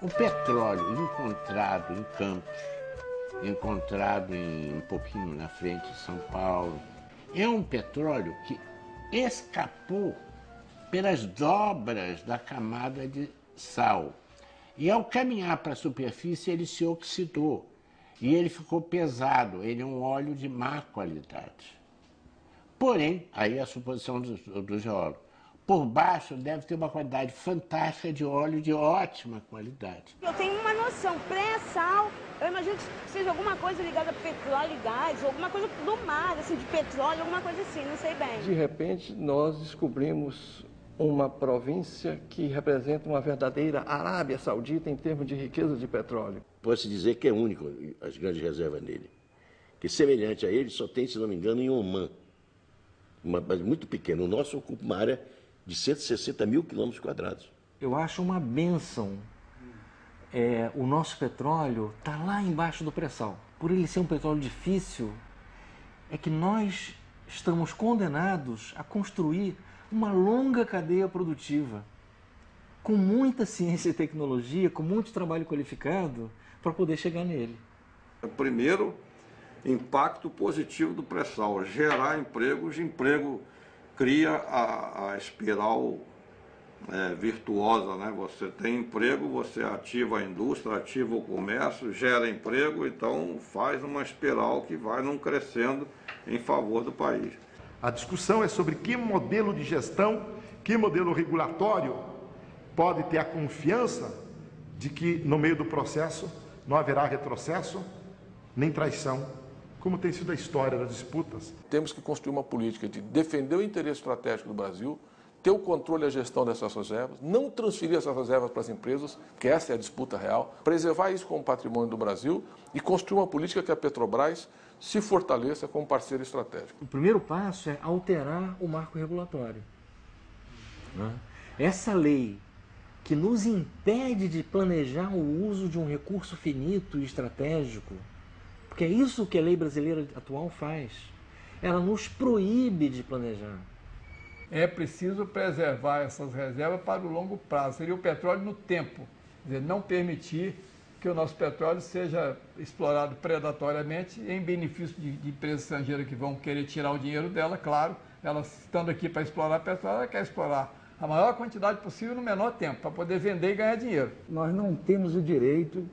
O petróleo encontrado em Campos, encontrado um pouquinho na frente de São Paulo, é um petróleo que escapou pelas dobras da camada de sal. E ao caminhar para a superfície ele se oxidou e ele ficou pesado, ele é um óleo de má qualidade. Porém, aí é a suposição do geólogo, por baixo deve ter uma qualidade fantástica de óleo de ótima qualidade. Eu tenho uma noção, pré-sal, eu imagino que seja alguma coisa ligada a petróleo e gás, ou alguma coisa do mar, assim, de petróleo, alguma coisa assim, não sei bem. De repente, nós descobrimos uma província que representa uma verdadeira Arábia Saudita em termos de riqueza de petróleo. Pode-se dizer que é único as grandes reservas nele. Que semelhante a ele só tem, se não me engano, em Omã. Uma base muito pequena. O nosso ocupa uma área de 160 mil quilômetros quadrados. Eu acho uma bênção. O nosso petróleo está lá embaixo do pré-sal. Por ele ser um petróleo difícil, é que nós estamos condenados a construir uma longa cadeia produtiva, com muita ciência e tecnologia, com muito trabalho qualificado, para poder chegar nele. O primeiro impacto positivo do pré-sal, gerar empregos, emprego cria a espiral virtuosa, né? Você tem emprego, você ativa a indústria, ativa o comércio, gera emprego, então faz uma espiral que vai num crescendo em favor do país. A discussão é sobre que modelo de gestão, que modelo regulatório pode ter a confiança de que no meio do processo não haverá retrocesso nem traição, como tem sido a história das disputas. Temos que construir uma política de defender o interesse estratégico do Brasil, ter o controle e a gestão dessas reservas, não transferir essas reservas para as empresas, que essa é a disputa real, preservar isso como patrimônio do Brasil e construir uma política que a Petrobras se fortaleça como parceiro estratégico. O primeiro passo é alterar o marco regulatório. Essa lei que nos impede de planejar o uso de um recurso finito e estratégico, porque é isso que a lei brasileira atual faz, ela nos proíbe de planejar. É preciso preservar essas reservas para o longo prazo, seria o petróleo no tempo, quer dizer, não permitir que o nosso petróleo seja explorado predatoriamente em benefício de empresas estrangeiras que vão querer tirar o dinheiro dela, claro, elas estando aqui para explorar petróleo, ela quer explorar a maior quantidade possível no menor tempo, para poder vender e ganhar dinheiro. Nós não temos o direito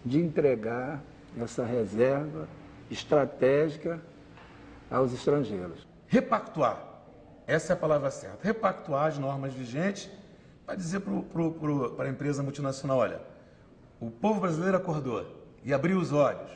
de entregar essa reserva estratégica aos estrangeiros. Repactuar, essa é a palavra certa, repactuar as normas vigentes para dizer para a empresa multinacional, olha, o povo brasileiro acordou e abriu os olhos.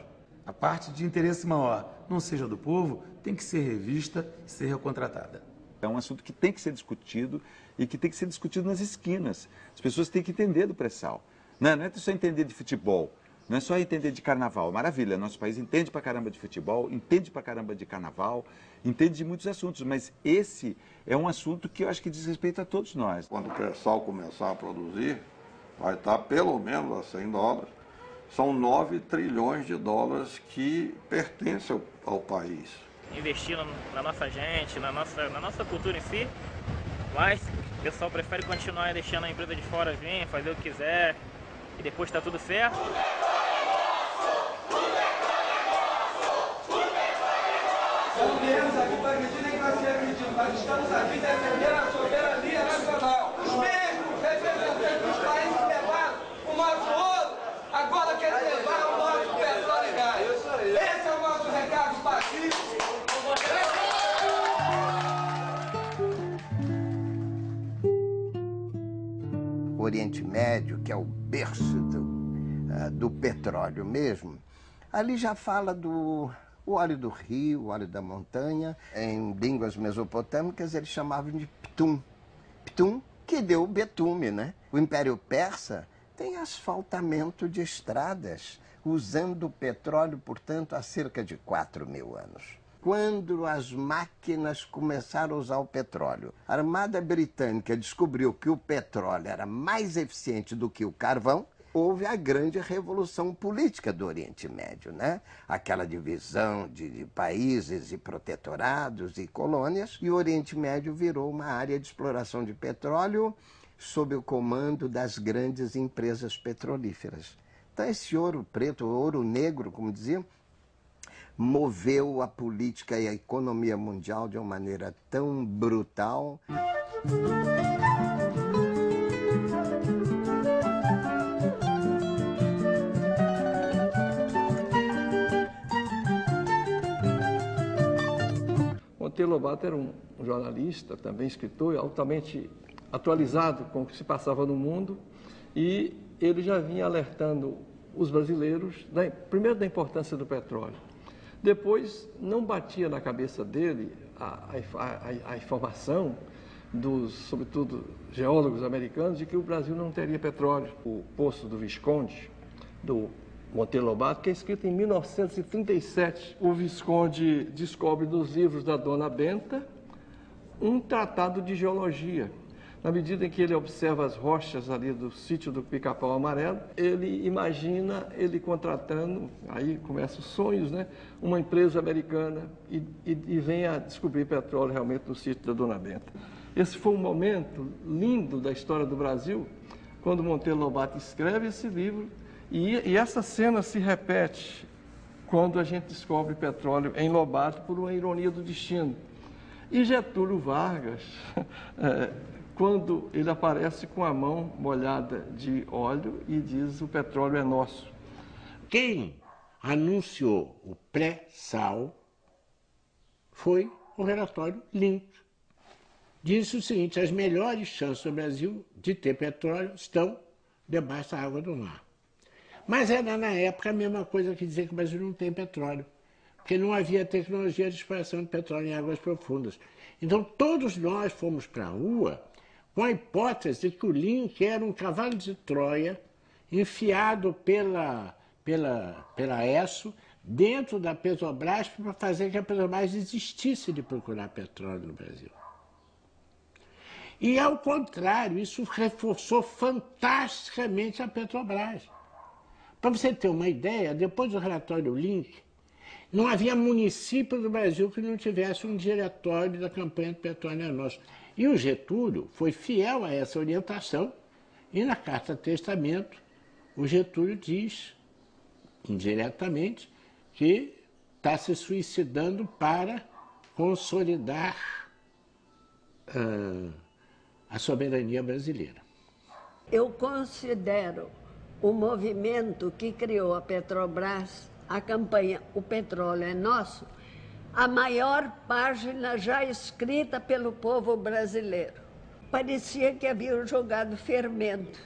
A parte de interesse maior, não seja do povo, tem que ser revista e ser recontratada. É um assunto que tem que ser discutido e que tem que ser discutido nas esquinas. As pessoas têm que entender do pré-sal. Não é só entender de futebol. Não é só entender de carnaval, maravilha, nosso país entende pra caramba de futebol, entende pra caramba de carnaval, entende de muitos assuntos, mas esse é um assunto que eu acho que diz respeito a todos nós. Quando o pré-sal começar a produzir, vai estar pelo menos a $100. São 9 trilhões de dólares que pertencem ao país. Investindo na nossa gente, na nossa cultura em si, mas o pessoal prefere continuar deixando a empresa de fora vir, fazer o que quiser e depois está tudo certo. Não viemos aqui para agredir nem para ser agredido, mas estamos aqui defendendo a soberania nacional. Os mesmos representantes dos países levaram o nosso ouro, agora querem levar o nosso petróleo e gás. Esse é o nosso recado pacífico. O Oriente Médio, que é o berço do petróleo mesmo, ali já fala do óleo do rio, o óleo da montanha. Em línguas mesopotâmicas eles chamavam de Ptum. Ptum, que deu betume, né? O Império Persa tem asfaltamento de estradas, usando o petróleo, portanto, há cerca de 4.000 anos. Quando as máquinas começaram a usar o petróleo, a Armada Britânica descobriu que o petróleo era mais eficiente do que o carvão, houve a grande revolução política do Oriente Médio, né? Aquela divisão de países e protetorados e colônias, e o Oriente Médio virou uma área de exploração de petróleo sob o comando das grandes empresas petrolíferas. Então esse ouro preto, ouro negro, como diziam, moveu a política e a economia mundial de uma maneira tão brutal. Monteiro Lobato era um jornalista, também escritor, altamente atualizado com o que se passava no mundo, e ele já vinha alertando os brasileiros, primeiro da importância do petróleo. Depois, não batia na cabeça dele a informação dos, sobretudo, geólogos americanos, de que o Brasil não teria petróleo. O Poço do Visconde, do Monteiro Lobato, que é escrito em 1937. O Visconde descobre nos livros da Dona Benta um tratado de geologia. Na medida em que ele observa as rochas ali do sítio do Pica-Pau Amarelo, ele imagina ele contratando, aí começam os sonhos, né? Uma empresa americana e vem a descobrir petróleo realmente no sítio da Dona Benta. Esse foi um momento lindo da história do Brasil, quando Monteiro Lobato escreve esse livro, e essa cena se repete quando a gente descobre petróleo em Lobato por uma ironia do destino. E Getúlio Vargas, quando ele aparece com a mão molhada de óleo e diz: o petróleo é nosso. Quem anunciou o pré-sal foi o relatório Link. Disse o seguinte: as melhores chances do Brasil de ter petróleo estão debaixo da água do mar. Mas era na época a mesma coisa que dizer que o Brasil não tem petróleo, porque não havia tecnologia de exploração de petróleo em águas profundas. Então todos nós fomos para a rua com a hipótese de que o Link era um cavalo de Troia enfiado pela ESSO dentro da Petrobras para fazer que a Petrobras desistisse de procurar petróleo no Brasil. E, ao contrário, isso reforçou fantasticamente a Petrobras. Para você ter uma ideia, depois do relatório Link, não havia município do Brasil que não tivesse um diretório da campanha do petróleo é nosso. E o Getúlio foi fiel a essa orientação, e na Carta Testamento, o Getúlio diz, indiretamente, que está se suicidando para consolidar a soberania brasileira. Eu considero o movimento que criou a Petrobras, a campanha O Petróleo é Nosso, a maior página já escrita pelo povo brasileiro. Parecia que haviam jogado fermento.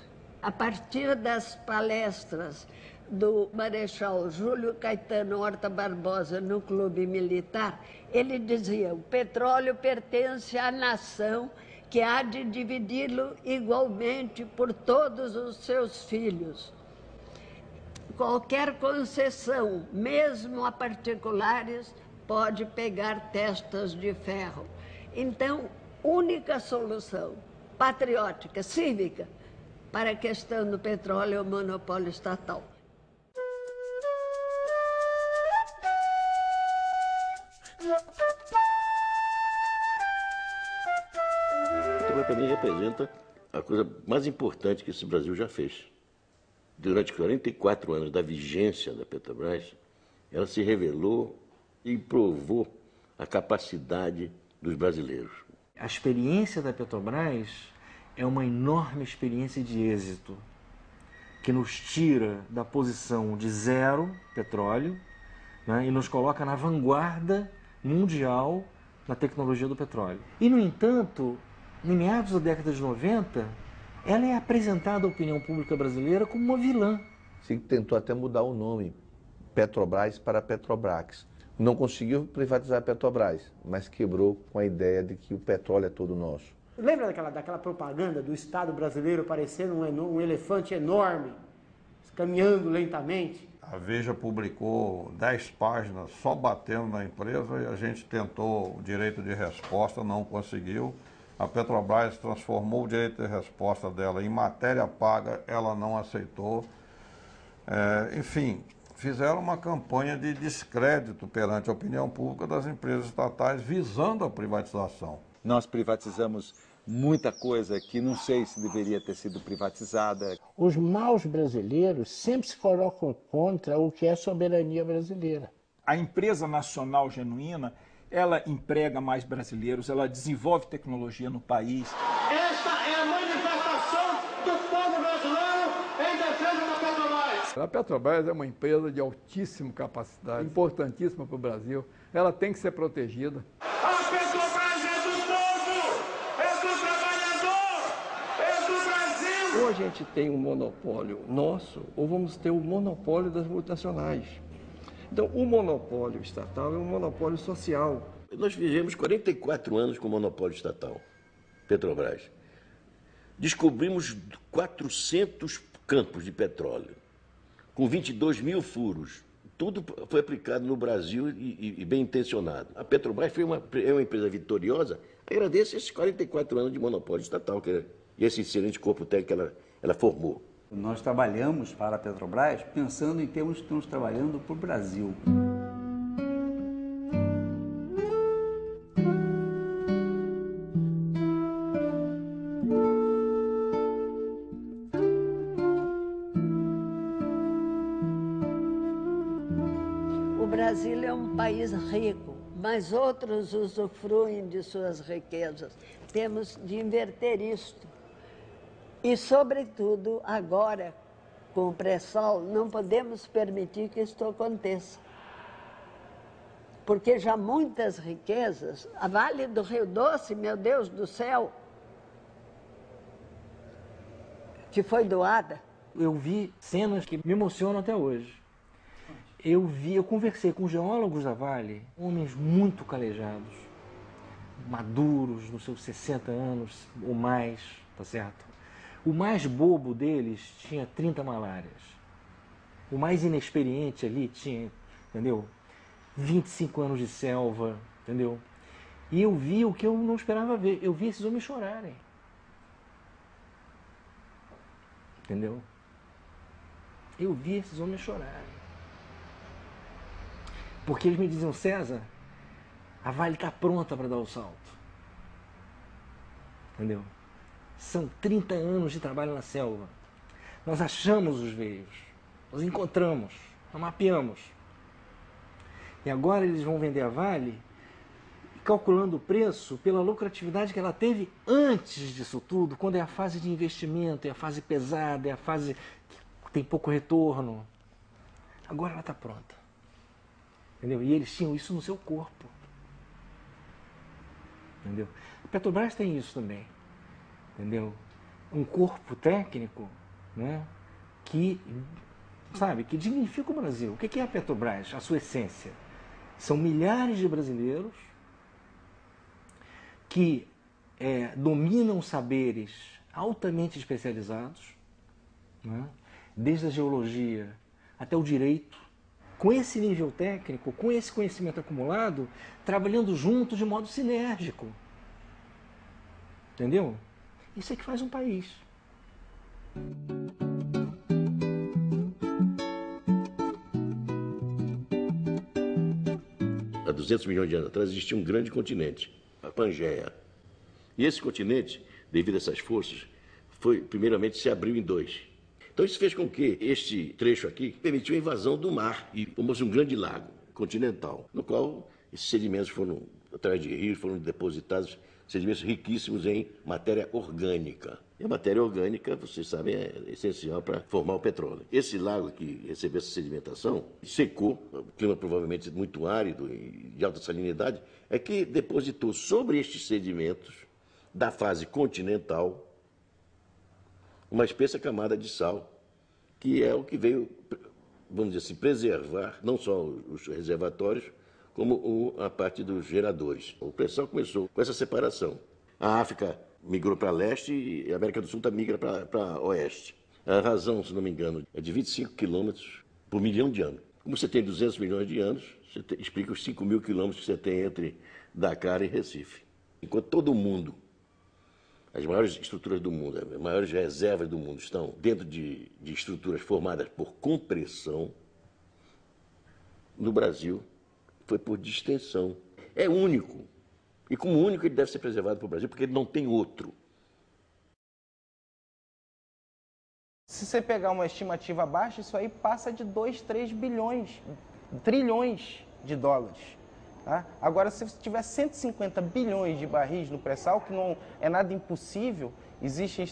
A partir das palestras do Marechal Júlio Caetano Horta Barbosa no Clube Militar, ele dizia: o petróleo pertence à nação, que há de dividi-lo igualmente por todos os seus filhos. qualquer concessão, mesmo a particulares, pode pegar testas de ferro. Então, única solução patriótica, cívica, para a questão do petróleo é o monopólio estatal. Então, para mim, representa a coisa mais importante que esse Brasil já fez. Durante 44 anos da vigência da Petrobras, ela se revelou e provou a capacidade dos brasileiros. A experiência da Petrobras é uma enorme experiência de êxito, que nos tira da posição de zero petróleo, né, e nos coloca na vanguarda mundial na tecnologia do petróleo. E, no entanto, em meados da década de 90, ela é apresentada à opinião pública brasileira como uma vilã. Se tentou até mudar o nome, Petrobras para Petrobras. Não conseguiu privatizar a Petrobras, mas quebrou com a ideia de que o petróleo é todo nosso. Lembra daquela propaganda do Estado brasileiro parecendo um elefante enorme, caminhando lentamente? A Veja publicou 10 páginas só batendo na empresa e a gente tentou o direito de resposta, não conseguiu. A Petrobras transformou o direito de resposta dela em matéria paga, ela não aceitou. Enfim, fizeram uma campanha de descrédito perante a opinião pública das empresas estatais visando a privatização. Nós privatizamos muita coisa que não sei se deveria ter sido privatizada. Os maus brasileiros sempre se colocam contra o que é soberania brasileira. A empresa nacional genuína, ela emprega mais brasileiros, ela desenvolve tecnologia no país. Esta é a manifestação do povo brasileiro em defesa da Petrobras. A Petrobras é uma empresa de altíssima capacidade, importantíssima para o Brasil. Ela tem que ser protegida. A Petrobras é do povo, é do trabalhador, é do Brasil. Ou a gente tem um monopólio nosso, ou vamos ter o monopólio das multinacionais. Então, o monopólio estatal é um monopólio social. Nós vivemos 44 anos com o monopólio estatal, Petrobras. Descobrimos 400 campos de petróleo, com 22 mil furos. Tudo foi aplicado no Brasil e bem intencionado. A Petrobras é uma empresa vitoriosa. Agradeço esses 44 anos de monopólio estatal e esse excelente corpo técnico que ela formou. Nós trabalhamos para a Petrobras pensando em termos que estamos trabalhando para o Brasil. O Brasil é um país rico, mas outros usufruem de suas riquezas. Temos de inverter isto. E, sobretudo, agora, com o pré-sal, não podemos permitir que isto aconteça. Porque já muitas riquezas, a Vale do Rio Doce, meu Deus do céu, que foi doada. Eu vi cenas que me emocionam até hoje. Eu conversei com geólogos da Vale, homens muito calejados, maduros, nos seus 60 anos ou mais, tá certo? O mais bobo deles tinha 30 malárias. O mais inexperiente ali tinha, entendeu? 25 anos de selva, entendeu? E eu vi o que eu não esperava ver. Eu vi esses homens chorarem. Entendeu? Eu vi esses homens chorarem. Porque eles me diziam, César, a Vale está pronta para dar o salto. Entendeu? São 30 anos de trabalho na selva. Nós achamos os veios, nós encontramos, nós mapeamos. E agora eles vão vender a Vale calculando o preço pela lucratividade que ela teve antes disso tudo, quando é a fase de investimento, é a fase pesada, é a fase que tem pouco retorno. Agora ela está pronta. Entendeu? E eles tinham isso no seu corpo. Entendeu? A Petrobras tem isso também. Entendeu? Um corpo técnico, né, que, sabe, que dignifica o Brasil. O que é a Petrobras? A sua essência. São milhares de brasileiros que dominam saberes altamente especializados, né, desde a geologia, até o direito, com esse nível técnico, com esse conhecimento acumulado, trabalhando junto de modo sinérgico. Entendeu? Isso é que faz um país. Há 200 milhões de anos atrás existia um grande continente, a Pangeia. E esse continente, devido a essas forças, primeiramente se abriu em dois. Então isso fez com que este trecho aqui permitiu a invasão do mar e formou-se um grande lago continental, no qual esses sedimentos foram, através de rios, foram depositados, sedimentos riquíssimos em matéria orgânica. E a matéria orgânica, vocês sabem, é essencial para formar o petróleo. Esse lago que recebeu essa sedimentação secou, o clima provavelmente muito árido e de alta salinidade, é que depositou sobre estes sedimentos da fase continental uma espessa camada de sal, que é o que veio, vamos dizer assim, preservar não só os reservatórios, como a parte dos geradores. O pré-sal começou com essa separação. A África migrou para leste e a América do Sul migra para oeste. A razão, se não me engano, é de 25 quilômetros por milhão de anos. Como você tem 200 milhões de anos, você explica os 5 mil quilômetros que você tem entre Dakar e Recife. Enquanto todo mundo, as maiores estruturas do mundo, as maiores reservas do mundo estão dentro de estruturas formadas por compressão, no Brasil foi por distensão. É único. E como único ele deve ser preservado para o Brasil, porque ele não tem outro. Se você pegar uma estimativa baixa, isso aí passa de 2, 3 bilhões, trilhões de dólares. Tá? Agora, se você tiver 150 bilhões de barris no pré-sal, que não é nada impossível, existem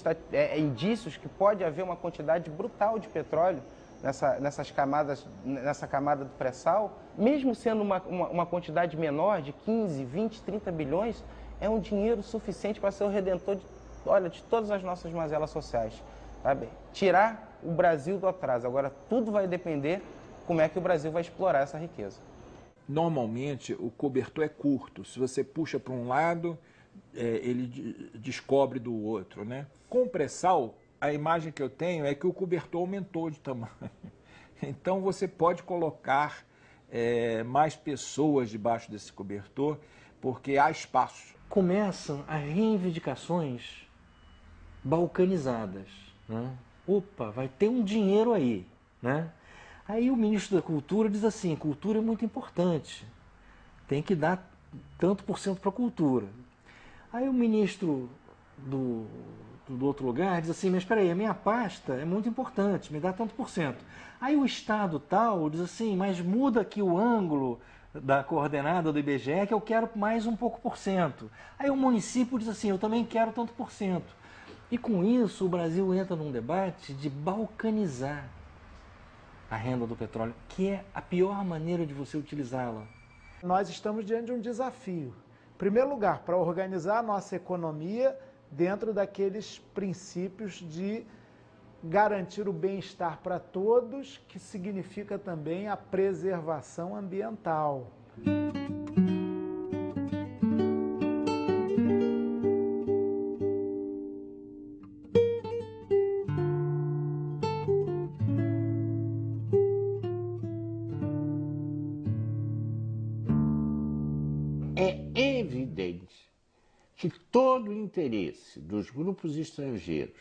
indícios que pode haver uma quantidade brutal de petróleo nessa camada do pré-sal, mesmo sendo uma quantidade menor, de 15, 20, 30 bilhões, é um dinheiro suficiente para ser o redentor de todas as nossas mazelas sociais. Sabe? Tirar o Brasil do atraso. Agora, tudo vai depender como é que o Brasil vai explorar essa riqueza. Normalmente, o cobertor é curto. Se você puxa para um lado, ele descobre do outro, né? Com o pré-sal, a imagem que eu tenho é que o cobertor aumentou de tamanho. Então, você pode colocar mais pessoas debaixo desse cobertor, porque há espaço. Começam as reivindicações balcanizadas. Né? Opa, vai ter um dinheiro aí. Né? Aí o ministro da Cultura diz assim, cultura é muito importante, tem que dar tanto por cento para a cultura. Aí o ministro do outro lugar diz assim, mas espera aí, a minha pasta é muito importante, me dá tanto por cento. Aí o Estado tal diz assim, mas muda aqui o ângulo da coordenada do IBGE que eu quero mais um pouco por cento. Aí o município diz assim, eu também quero tanto por cento. E com isso o Brasil entra num debate de balcanizar a renda do petróleo, que é a pior maneira de você utilizá-la. Nós estamos diante de um desafio. Em primeiro lugar, para organizar a nossa economia dentro daqueles princípios de garantir o bem-estar para todos, que significa também a preservação ambiental. É evidente que todo o interesse dos grupos estrangeiros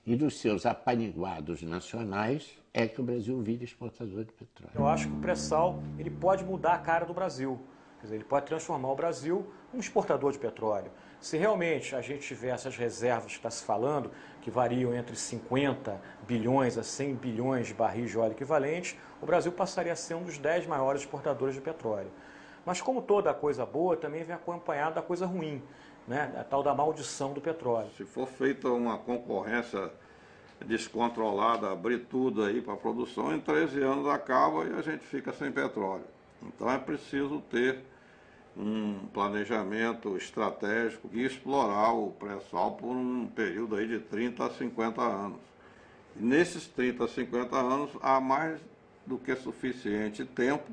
e dos seus apaniguados nacionais é que o Brasil vire exportador de petróleo. Eu acho que o pré-sal ele pode mudar a cara do Brasil. Quer dizer, ele pode transformar o Brasil em um exportador de petróleo. Se realmente a gente tiver essas reservas que está se falando, que variam entre 50 bilhões a 100 bilhões de barris de óleo equivalente, o Brasil passaria a ser um dos 10 maiores exportadores de petróleo. Mas como toda coisa boa, também vem acompanhada da coisa ruim, né? A tal da maldição do petróleo. Se for feita uma concorrência descontrolada, abrir tudo aí para a produção, em 13 anos acaba e a gente fica sem petróleo. Então é preciso ter um planejamento estratégico e explorar o pré-sal por um período aí de 30 a 50 anos. E nesses 30 a 50 anos há mais do que suficiente tempo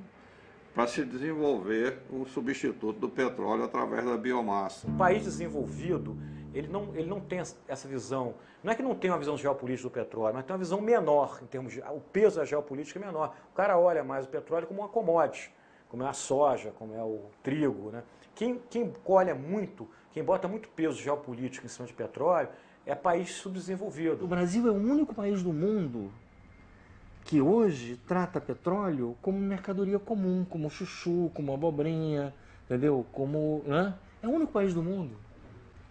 para se desenvolver o substituto do petróleo através da biomassa. Um país desenvolvido, ele não tem essa visão, não é que não tem uma visão geopolítica do petróleo, mas tem uma visão menor, em termos de, o peso da geopolítica é menor. O cara olha mais o petróleo como uma commodity, como é a soja, como é o trigo, né? Quem olha muito, quem bota muito peso geopolítico em cima de petróleo, é país subdesenvolvido. O Brasil é o único país do mundo que hoje trata petróleo como mercadoria comum, como chuchu, como abobrinha, entendeu? Como, né? É o único país do mundo.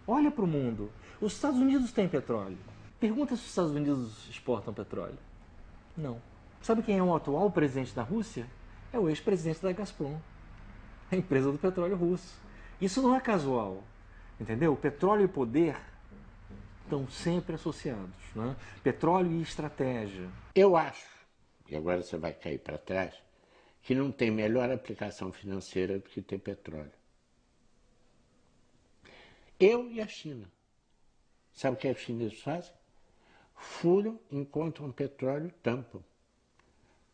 Olha para o mundo. Os Estados Unidos têm petróleo. Pergunta se os Estados Unidos exportam petróleo. Não. Sabe quem é o atual presidente da Rússia? É o ex-presidente da Gazprom, a empresa do petróleo russo. Isso não é casual, entendeu? Petróleo e poder estão sempre associados, né? Petróleo e estratégia. Eu acho, e agora você vai cair para trás, que não tem melhor aplicação financeira do que ter petróleo. Eu e a China. Sabe o que os chineses fazem? Furam, encontram petróleo, tampam.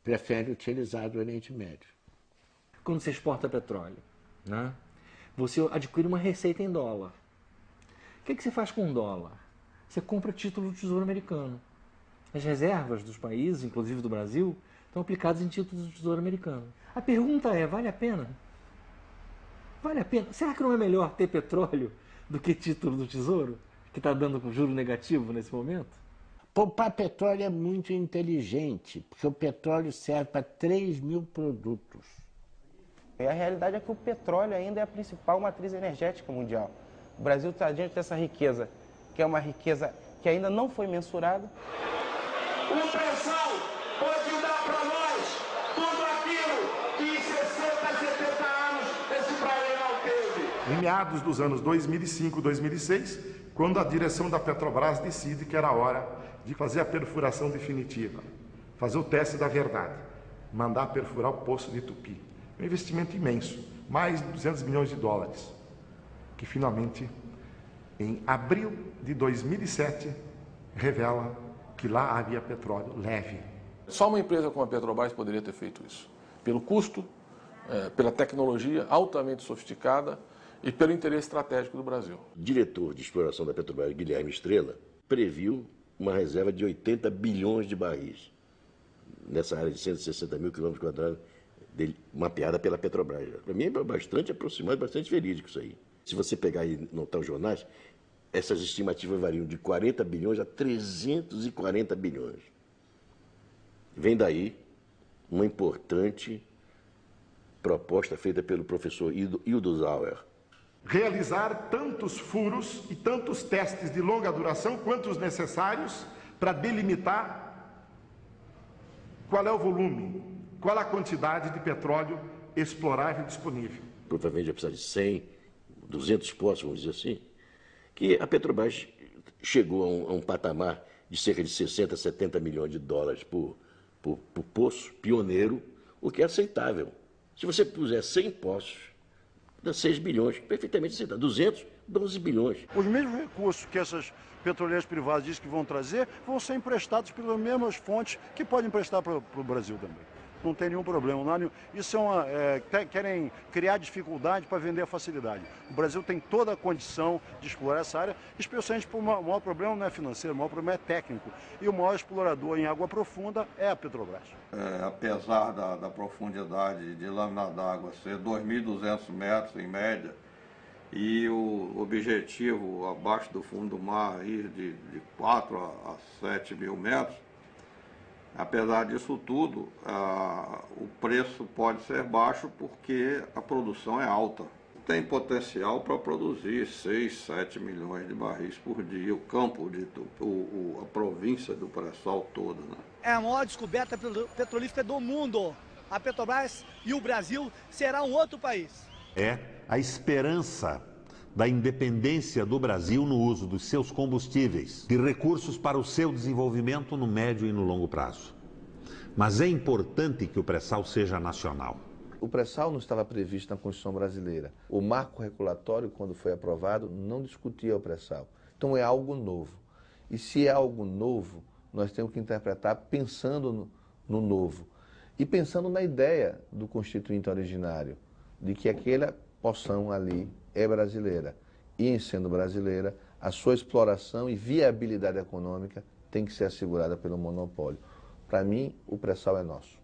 Preferem utilizar do Oriente Médio. Quando você exporta petróleo, né? Você adquire uma receita em dólar. O que você faz com dólar? Você compra título do Tesouro Americano. As reservas dos países, inclusive do Brasil, estão aplicadas em títulos do Tesouro Americano. A pergunta é, vale a pena? Vale a pena? Será que não é melhor ter petróleo do que título do Tesouro, que está dando juro negativo nesse momento? Poupar petróleo é muito inteligente, porque o petróleo serve para 3.000 produtos. E a realidade é que o petróleo ainda é a principal matriz energética mundial. O Brasil está diante dessa riqueza, que é uma riqueza que ainda não foi mensurada. O pré-sal pode dar para nós tudo aquilo que em 60, 70 anos esse país não teve. Em meados dos anos 2005, 2006, quando a direção da Petrobras decide que era hora de fazer a perfuração definitiva, fazer o teste da verdade, mandar perfurar o poço de Tupi. Um investimento imenso, mais de 200 milhões de dólares, que finalmente, em abril de 2007, revela que lá havia petróleo leve. Só uma empresa como a Petrobras poderia ter feito isso. Pelo custo, pela tecnologia altamente sofisticada e pelo interesse estratégico do Brasil. O diretor de exploração da Petrobras, Guilherme Estrela, previu uma reserva de 80 bilhões de barris nessa área de 160 mil quilômetros quadrados mapeada pela Petrobras. Para mim é bastante aproximado, bastante verídico isso aí. Se você pegar e notar os jornais, essas estimativas variam de 40 bilhões a 340 bilhões. Vem daí uma importante proposta feita pelo professor Hildo Zauer. Realizar tantos furos e tantos testes de longa duração quanto os necessários para delimitar qual é o volume, qual a quantidade de petróleo explorável disponível. Provavelmente vai precisar de 100, 200 poços, vamos dizer assim, que a Petrobras chegou a um patamar de cerca de 60, 70 milhões de dólares por poço, pioneiro, o que é aceitável. Se você puser 100 poços, dá 6 bilhões, perfeitamente aceitável. 200, 12 bilhões. Os mesmos recursos que essas petroleiras privadas dizem que vão trazer, vão ser emprestados pelas mesmas fontes que podem emprestar para o Brasil também. Não tem nenhum problema. Não há nenhum... Isso querem criar dificuldade para vender a facilidade. O Brasil tem toda a condição de explorar essa área, especialmente porque o maior problema não é financeiro, o maior problema é técnico. E o maior explorador em água profunda é a Petrobras. Apesar da profundidade de lâmina d'água ser 2.200 metros em média, e o objetivo abaixo do fundo do mar ir de 4 a 7 mil metros, apesar disso tudo, o preço pode ser baixo porque a produção é alta. Tem potencial para produzir 6, 7 milhões de barris por dia, o campo, a província do pré-sal toda. Né? É a maior descoberta petrolífera do mundo. A Petrobras e o Brasil será um outro país. É a esperança da independência do Brasil no uso dos seus combustíveis e recursos para o seu desenvolvimento no médio e no longo prazo. Mas é importante que o pré-sal seja nacional. O pré-sal não estava previsto na Constituição brasileira. O marco regulatório, quando foi aprovado, não discutia o pré-sal. Então é algo novo. E se é algo novo, nós temos que interpretar pensando no novo. E pensando na ideia do constituinte originário, de que aquela porção ali é brasileira, e em sendo brasileira, a sua exploração e viabilidade econômica tem que ser assegurada pelo monopólio. Para mim, o pré-sal é nosso.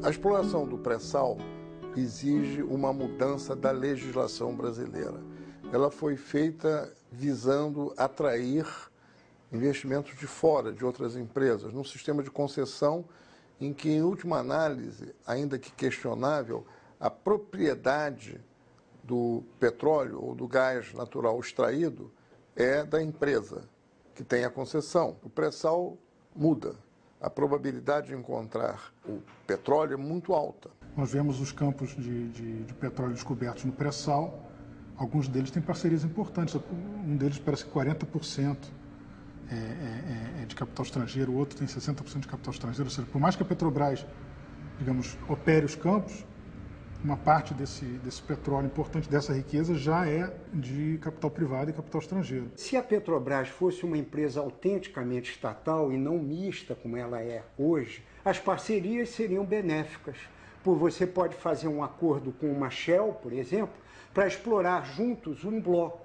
A exploração do pré-sal exige uma mudança da legislação brasileira. Ela foi feita visando atrair investimentos de fora, de outras empresas, num sistema de concessão em que, em última análise, ainda que questionável, a propriedade do petróleo ou do gás natural extraído é da empresa que tem a concessão. O pré-sal muda. A probabilidade de encontrar o petróleo é muito alta. Nós vemos os campos de petróleo descobertos no pré-sal. Alguns deles têm parcerias importantes. Um deles parece que 40% é de capital estrangeiro, o outro tem 60% de capital estrangeiro. Ou seja, por mais que a Petrobras, digamos, opere os campos, uma parte desse petróleo importante, dessa riqueza, já é de capital privado e capital estrangeiro. Se a Petrobras fosse uma empresa autenticamente estatal e não mista como ela é hoje, as parcerias seriam benéficas. Você pode fazer um acordo com uma Shell, por exemplo, para explorar juntos um bloco.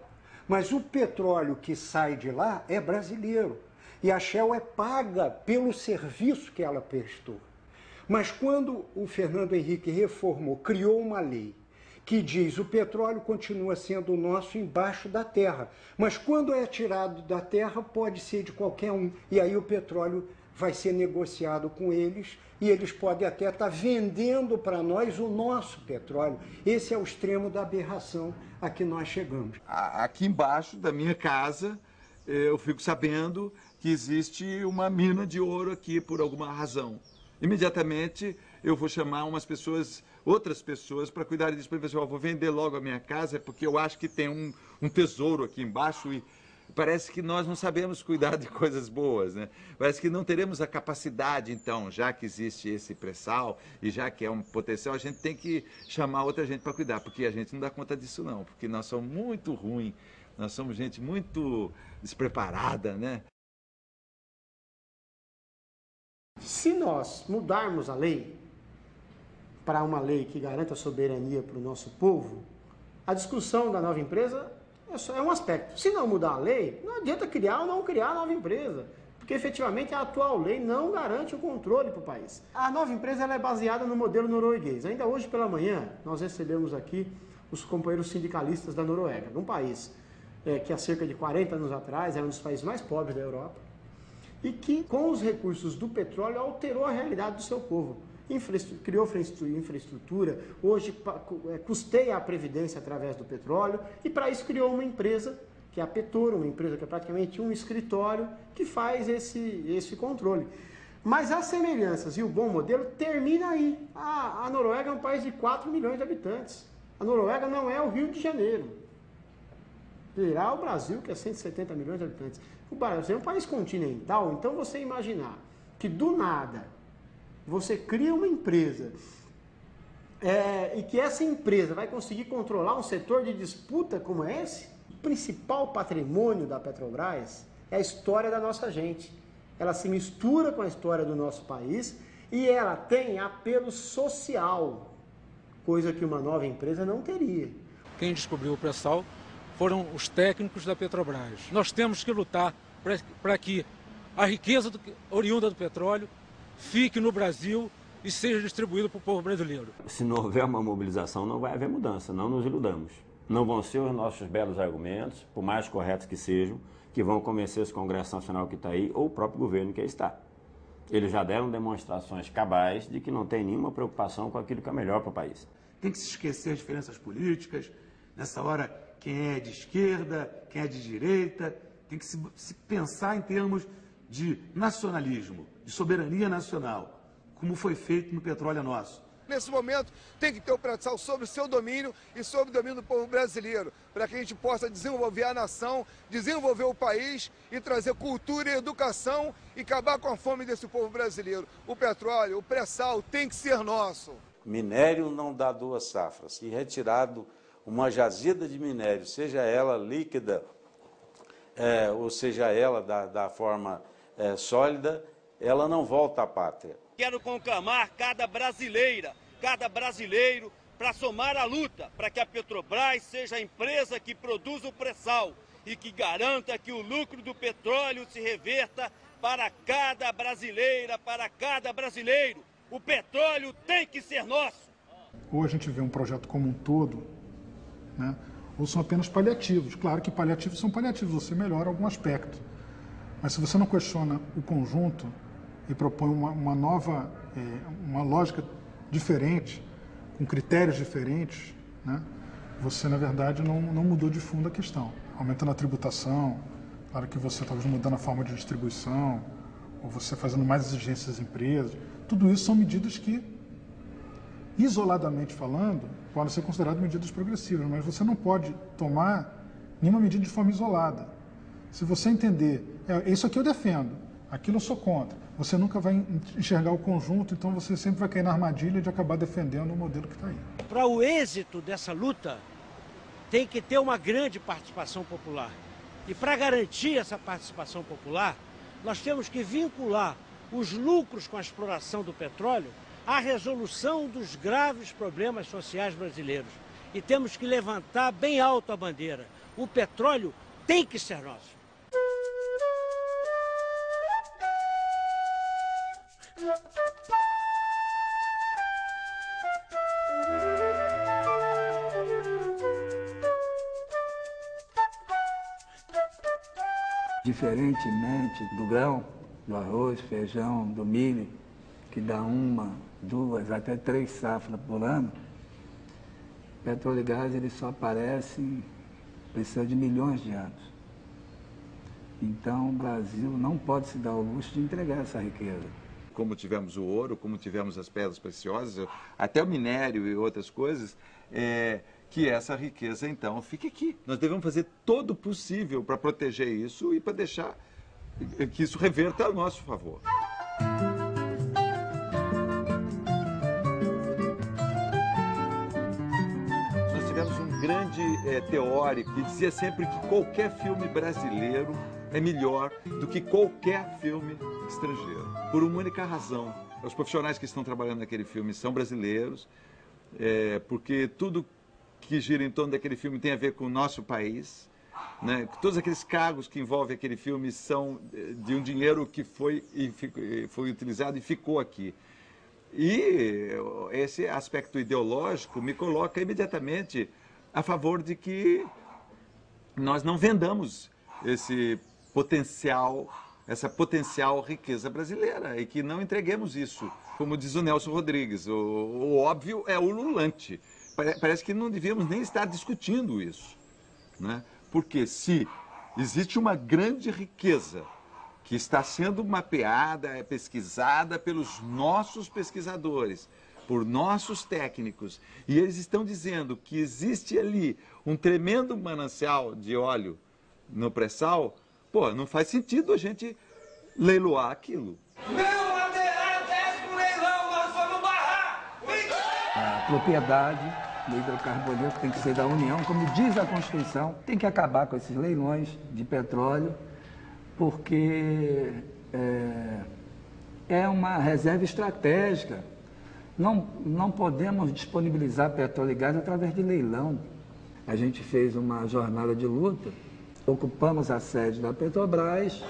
Mas o petróleo que sai de lá é brasileiro e a Shell é paga pelo serviço que ela prestou. Mas quando o Fernando Henrique reformou, criou uma lei que diz o petróleo continua sendo nosso embaixo da terra, mas quando é tirado da terra pode ser de qualquer um, e aí o petróleo vai ser negociado com eles e eles podem até estar vendendo para nós o nosso petróleo. Esse é o extremo da aberração a que nós chegamos. Aqui embaixo da minha casa, eu fico sabendo que existe uma mina de ouro aqui por alguma razão. Imediatamente eu vou chamar outras pessoas para cuidar disso. Para eu vou vender logo a minha casa porque eu acho que tem um tesouro aqui embaixo e parece que nós não sabemos cuidar de coisas boas, né? Parece que não teremos a capacidade, então, já que existe esse pré-sal e já que é um potencial, a gente tem que chamar outra gente para cuidar, porque a gente não dá conta disso não, porque nós somos muito ruins, nós somos gente muito despreparada, né? Se nós mudarmos a lei para uma lei que garanta a soberania para o nosso povo, a discussão da nova empresa é um aspecto. Se não mudar a lei, não adianta criar ou não criar a nova empresa, porque efetivamente a atual lei não garante o controle para o país. A nova empresa ela é baseada no modelo norueguês. Ainda hoje pela manhã, nós recebemos aqui os companheiros sindicalistas da Noruega, um país que há cerca de 40 anos atrás era um dos países mais pobres da Europa, e que, com os recursos do petróleo, alterou a realidade do seu povo. Criou infraestrutura, hoje custeia a previdência através do petróleo, e para isso criou uma empresa, que é a Petoro, uma empresa que é praticamente um escritório, que faz esse controle. Mas as semelhanças e o bom modelo termina aí. A Noruega é um país de 4 milhões de habitantes. A Noruega não é o Rio de Janeiro. Virá o Brasil, que é 170 milhões de habitantes. O Brasil é um país continental, então você imaginar que do nada você cria uma empresa e que essa empresa vai conseguir controlar um setor de disputa como esse, o principal patrimônio da Petrobras é a história da nossa gente. Ela se mistura com a história do nosso país e ela tem apelo social, coisa que uma nova empresa não teria. Quem descobriu o pré-sal foram os técnicos da Petrobras. Nós temos que lutar para que a riqueza oriunda do petróleo fique no Brasil e seja distribuída para o povo brasileiro. Se não houver uma mobilização, não vai haver mudança, não nos iludamos. Não vão ser os nossos belos argumentos, por mais corretos que sejam, que vão convencer esse Congresso Nacional que está aí, ou o próprio governo que aí está. Eles já deram demonstrações cabais de que não tem nenhuma preocupação com aquilo que é melhor para o país. Tem que se esquecer as diferenças políticas. Nessa hora, quem é de esquerda, quem é de direita, tem que se pensar em termos de nacionalismo, de soberania nacional, como foi feito no Petróleo Nosso. Nesse momento, tem que ter o pré-sal sobre o seu domínio e sobre o domínio do povo brasileiro, para que a gente possa desenvolver a nação, desenvolver o país e trazer cultura e educação e acabar com a fome desse povo brasileiro. O petróleo, o pré-sal tem que ser nosso. Minério não dá duas safras. Se retirado uma jazida de minério, seja ela líquida ou seja ela da forma sólida, ela não volta à pátria. Quero conclamar cada brasileira, cada brasileiro para somar a luta, para que a Petrobras seja a empresa que produz o pré-sal e que garanta que o lucro do petróleo se reverta para cada brasileira, para cada brasileiro. O petróleo tem que ser nosso. Ou a gente vê um projeto como um todo, né? Ou são apenas paliativos. Claro que paliativos são paliativos, você melhora algum aspecto. Mas se você não questiona o conjunto e propõe uma nova, uma lógica diferente, com critérios diferentes, né? Você, na verdade, não mudou de fundo a questão. Aumentando a tributação, claro que você talvez mudando a forma de distribuição, ou você fazendo mais exigências às empresas, tudo isso são medidas que, isoladamente falando, podem ser consideradas medidas progressivas, mas você não pode tomar nenhuma medida de forma isolada. Se você entender, isso aqui eu defendo, aquilo eu sou contra, você nunca vai enxergar o conjunto, então você sempre vai cair na armadilha de acabar defendendo o modelo que está aí. Para o êxito dessa luta, tem que ter uma grande participação popular. E para garantir essa participação popular, nós temos que vincular os lucros com a exploração do petróleo à resolução dos graves problemas sociais brasileiros. E temos que levantar bem alto a bandeira. O petróleo tem que ser nosso. Diferentemente do grão, do arroz, feijão, do milho, que dá 1, 2, até 3 safras por ano, petróleo e gás ele só aparece, precisa de milhões de anos. Então o Brasil não pode se dar o luxo de entregar essa riqueza. Como tivemos o ouro, como tivemos as pedras preciosas, até o minério e outras coisas, que essa riqueza, então, fique aqui. Nós devemos fazer todo o possível para proteger isso e para deixar que isso reverta a nosso favor. Nós tivemos um grande teórico que dizia sempre que qualquer filme brasileiro é melhor do que qualquer filme estrangeiro. Por uma única razão. Os profissionais que estão trabalhando naquele filme são brasileiros, porque tudo que gira em torno daquele filme tem a ver com o nosso país, né? Todos aqueles cargos que envolvem aquele filme são de um dinheiro que foi utilizado e ficou aqui. E esse aspecto ideológico me coloca imediatamente a favor de que nós não vendamos essa potencial riqueza brasileira e que não entreguemos isso. Como diz o Nelson Rodrigues, o óbvio é ululante. Parece que não devíamos nem estar discutindo isso, né? Porque se existe uma grande riqueza que está sendo mapeada, pesquisada pelos nossos pesquisadores, por nossos técnicos, e eles estão dizendo que existe ali um tremendo manancial de óleo no pré-sal, pô, não faz sentido a gente leiloar aquilo. A propriedade do hidrocarboneto tem que ser da União, como diz a Constituição, tem que acabar com esses leilões de petróleo, porque é uma reserva estratégica. Não podemos disponibilizar petróleo e gás através de leilão. A gente fez uma jornada de luta, ocupamos a sede da Petrobras.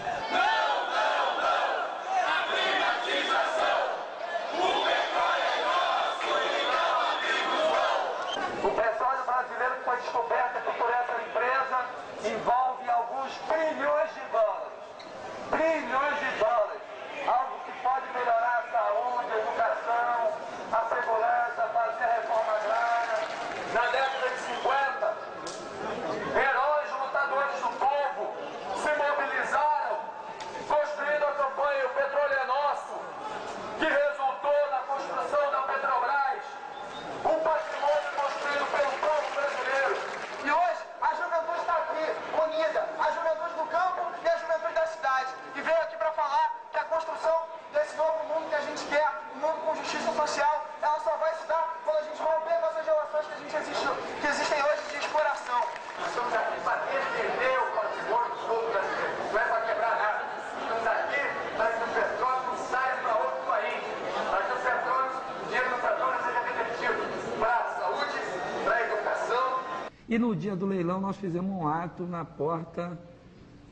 E no dia do leilão nós fizemos um ato na porta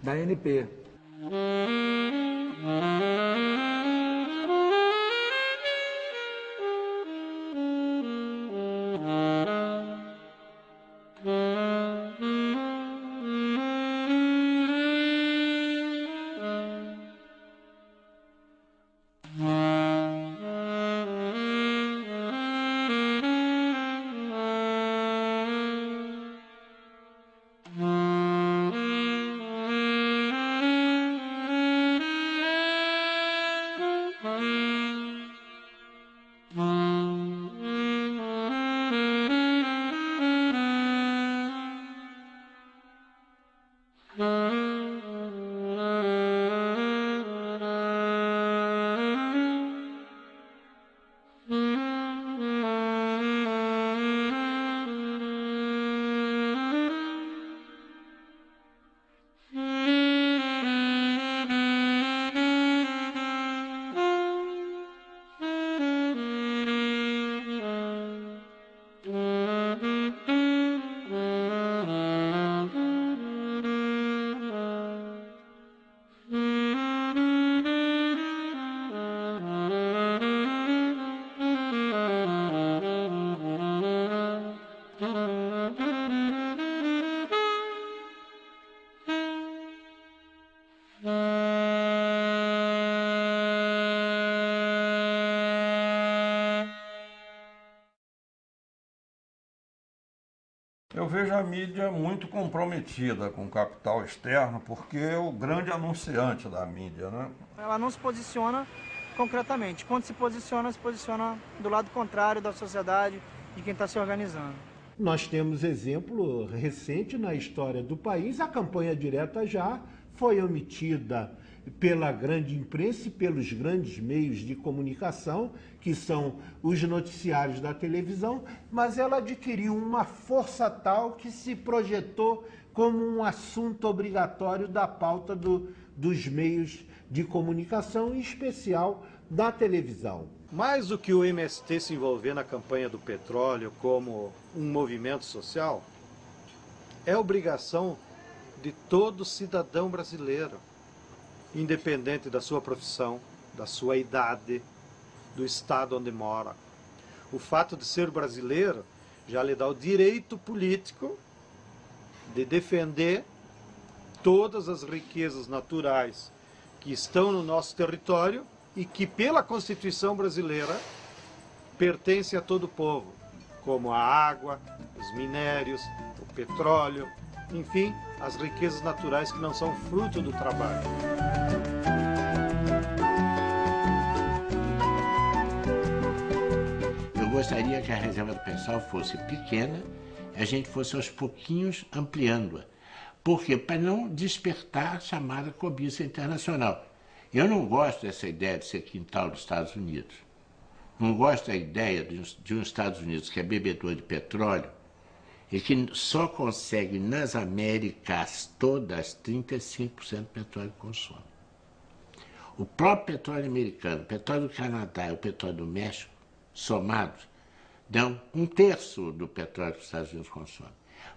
da ANP. Eu vejo a mídia muito comprometida com o capital externo, porque é o grande anunciante da mídia, né? Ela não se posiciona concretamente. Quando se posiciona do lado contrário da sociedade, de quem está se organizando. Nós temos exemplo recente na história do país, a campanha direta já foi omitida pela grande imprensa e pelos grandes meios de comunicação, que são os noticiários da televisão, mas ela adquiriu uma força tal que se projetou como um assunto obrigatório da pauta dos meios de comunicação, em especial da televisão. Mais do que o MST se envolver na campanha do petróleo como um movimento social, é obrigação de todo cidadão brasileiro, independente da sua profissão, da sua idade, do estado onde mora. O fato de ser brasileiro já lhe dá o direito político de defender todas as riquezas naturais que estão no nosso território e que, pela Constituição brasileira, pertencem a todo o povo, como a água, os minérios, o petróleo, enfim, as riquezas naturais que não são fruto do trabalho. Eu gostaria que a reserva do pré-sal fosse pequena e a gente fosse aos pouquinhos ampliando-a. Por quê? Para não despertar a chamada cobiça internacional. Eu não gosto dessa ideia de ser quintal dos Estados Unidos. Não gosto da ideia de um Estados Unidos que é bebedor de petróleo e que só consegue nas Américas todas 35% do petróleo que consome. O próprio petróleo americano, o petróleo do Canadá e o petróleo do México, somados, dão 1/3 do petróleo que os Estados Unidos consomem.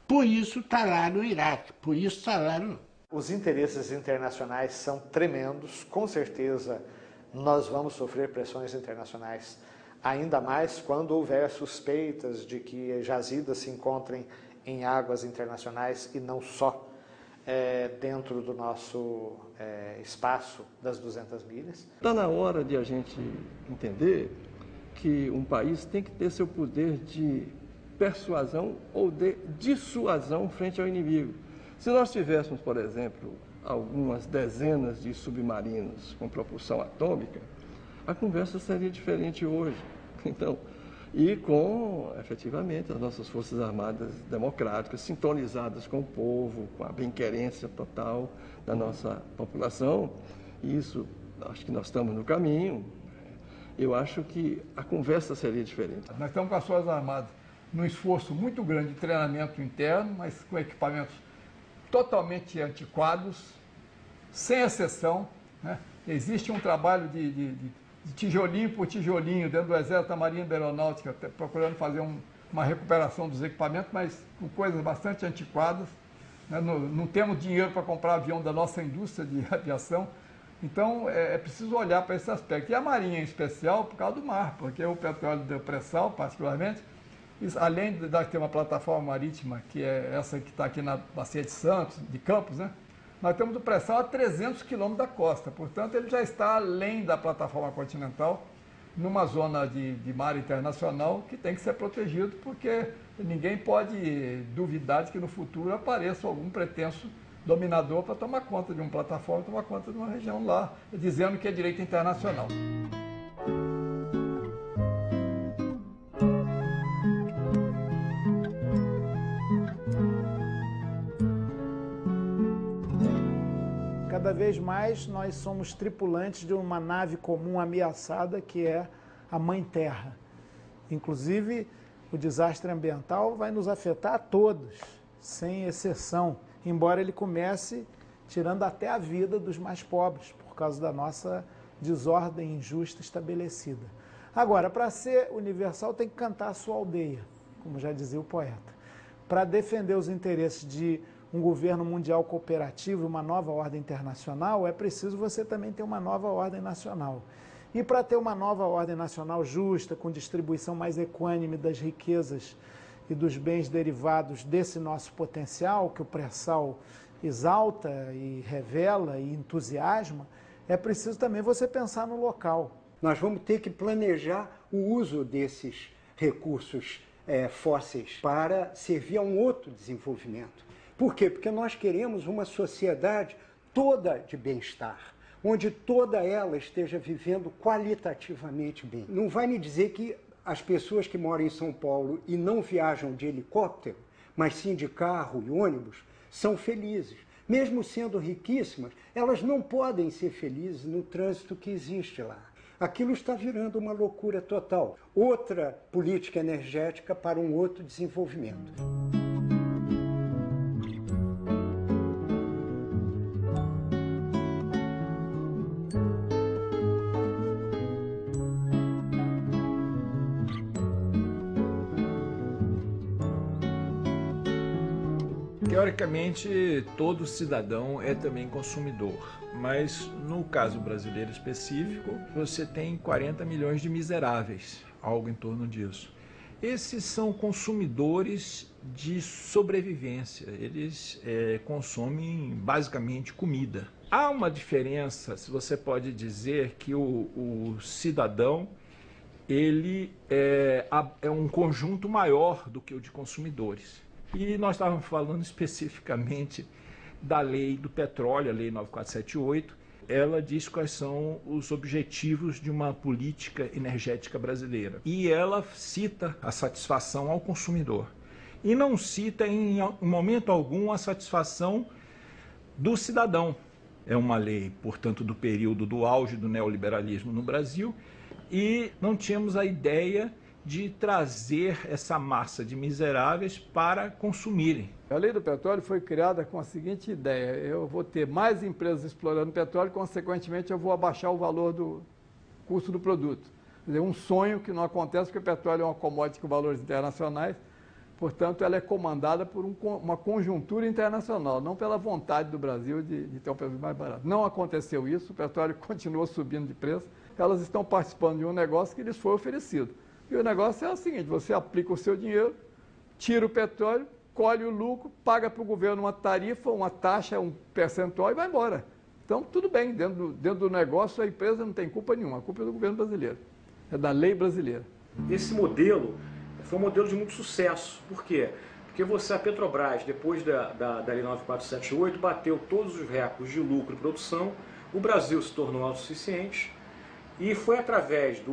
Por isso está lá no Iraque, por isso está lá no... Os interesses internacionais são tremendos, com certeza nós vamos sofrer pressões internacionais, ainda mais quando houver suspeitas de que jazidas se encontrem em águas internacionais e não só dentro do nosso espaço das 200 milhas. Está na hora de a gente entender que um país tem que ter seu poder de persuasão ou de dissuasão frente ao inimigo. Se nós tivéssemos, por exemplo, algumas dezenas de submarinos com propulsão atômica, a conversa seria diferente hoje. Então, e com, efetivamente, as nossas Forças Armadas democráticas sintonizadas com o povo, com a bem-querência total da nossa população, e isso, acho que nós estamos no caminho. Eu acho que a conversa seria diferente. Nós estamos com as Forças Armadas num esforço muito grande de treinamento interno, mas com equipamentos totalmente antiquados, sem exceção, né? Existe um trabalho de tijolinho por tijolinho dentro do Exército, da Marinha e da Aeronáutica, procurando fazer uma recuperação dos equipamentos, mas com coisas bastante antiquadas. Né? Não temos dinheiro para comprar avião da nossa indústria de aviação. Então, é preciso olhar para esse aspecto. E a Marinha, em especial, por causa do mar, porque o petróleo do pré-sal, particularmente, além de ter uma plataforma marítima, que é essa que está aqui na Bacia de Santos, de Campos, né? Nós temos o pré-sal a 300 quilômetros da costa. Portanto, ele já está além da plataforma continental, numa zona de mar internacional que tem que ser protegido, porque ninguém pode duvidar de que no futuro apareça algum pretenso dominador para tomar conta de uma plataforma, tomar conta de uma região lá, dizendo que é direito internacional. Cada vez mais nós somos tripulantes de uma nave comum ameaçada que é a Mãe Terra. Inclusive, o desastre ambiental vai nos afetar a todos, sem exceção, embora ele comece tirando até a vida dos mais pobres, por causa da nossa desordem injusta estabelecida. Agora, para ser universal, tem que cantar a sua aldeia, como já dizia o poeta. Para defender os interesses de um governo mundial cooperativo, uma nova ordem internacional, é preciso você também ter uma nova ordem nacional. E para ter uma nova ordem nacional justa, com distribuição mais equânime das riquezas e dos bens derivados desse nosso potencial, que o pré-sal exalta e revela e entusiasma, é preciso também você pensar no local. Nós vamos ter que planejar o uso desses recursos fósseis para servir a um outro desenvolvimento. Por quê? Porque nós queremos uma sociedade toda de bem-estar, onde toda ela esteja vivendo qualitativamente bem. Não vai me dizer que as pessoas que moram em São Paulo e não viajam de helicóptero, mas sim de carro e ônibus, são felizes. Mesmo sendo riquíssimas, elas não podem ser felizes no trânsito que existe lá. Aquilo está virando uma loucura total. Outra política energética para um outro desenvolvimento. Teoricamente, todo cidadão é também consumidor, mas no caso brasileiro específico, você tem 40 milhões de miseráveis, algo em torno disso. Esses são consumidores de sobrevivência, eles consomem basicamente comida. Há uma diferença, se você pode dizer que o cidadão ele é um conjunto maior do que o de consumidores. E nós estávamos falando especificamente da lei do petróleo, a lei 9478. Ela diz quais são os objetivos de uma política energética brasileira. E ela cita a satisfação ao consumidor. E não cita em momento algum a satisfação do cidadão. É uma lei, portanto, do período do auge do neoliberalismo no Brasil. E não tínhamos a ideia de trazer essa massa de miseráveis para consumirem. A lei do petróleo foi criada com a seguinte ideia: eu vou ter mais empresas explorando petróleo, consequentemente eu vou abaixar o valor do custo do produto. Quer dizer, um sonho que não acontece porque o petróleo é uma commodity com valores internacionais, portanto ela é comandada por uma conjuntura internacional, não pela vontade do Brasil de ter um preço mais barato. Não aconteceu isso, o petróleo continuou subindo de preço, elas estão participando de um negócio que lhes foi oferecido. E o negócio é o seguinte: você aplica o seu dinheiro, tira o petróleo, colhe o lucro, paga para o governo uma tarifa, uma taxa, um percentual e vai embora. Então, tudo bem, dentro do negócio a empresa não tem culpa nenhuma, a culpa é do governo brasileiro, é da lei brasileira. Esse modelo foi um modelo de muito sucesso. Por quê? Porque a Petrobras, depois da lei 9478, bateu todos os recordes de lucro e produção, o Brasil se tornou autossuficiente e foi através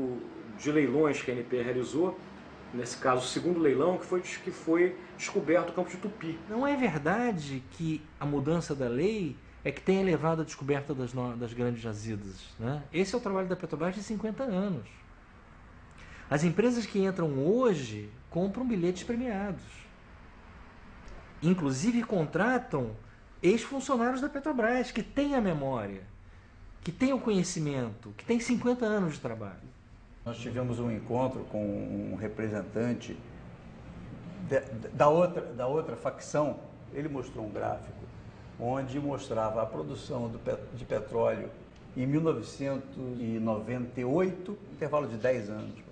de leilões que a ANP realizou, nesse caso o segundo leilão, que foi descoberto o campo de Tupi. Não é verdade que a mudança da lei é que tem elevado a descoberta das grandes jazidas, né? Esse é o trabalho da Petrobras de 50 anos. As empresas que entram hoje compram bilhetes premiados. Inclusive contratam ex-funcionários da Petrobras, que têm a memória, que têm o conhecimento, que têm 50 anos de trabalho. Nós tivemos um encontro com um representante da outra facção, ele mostrou um gráfico onde mostrava a produção de petróleo em 1998, intervalo de 10 anos.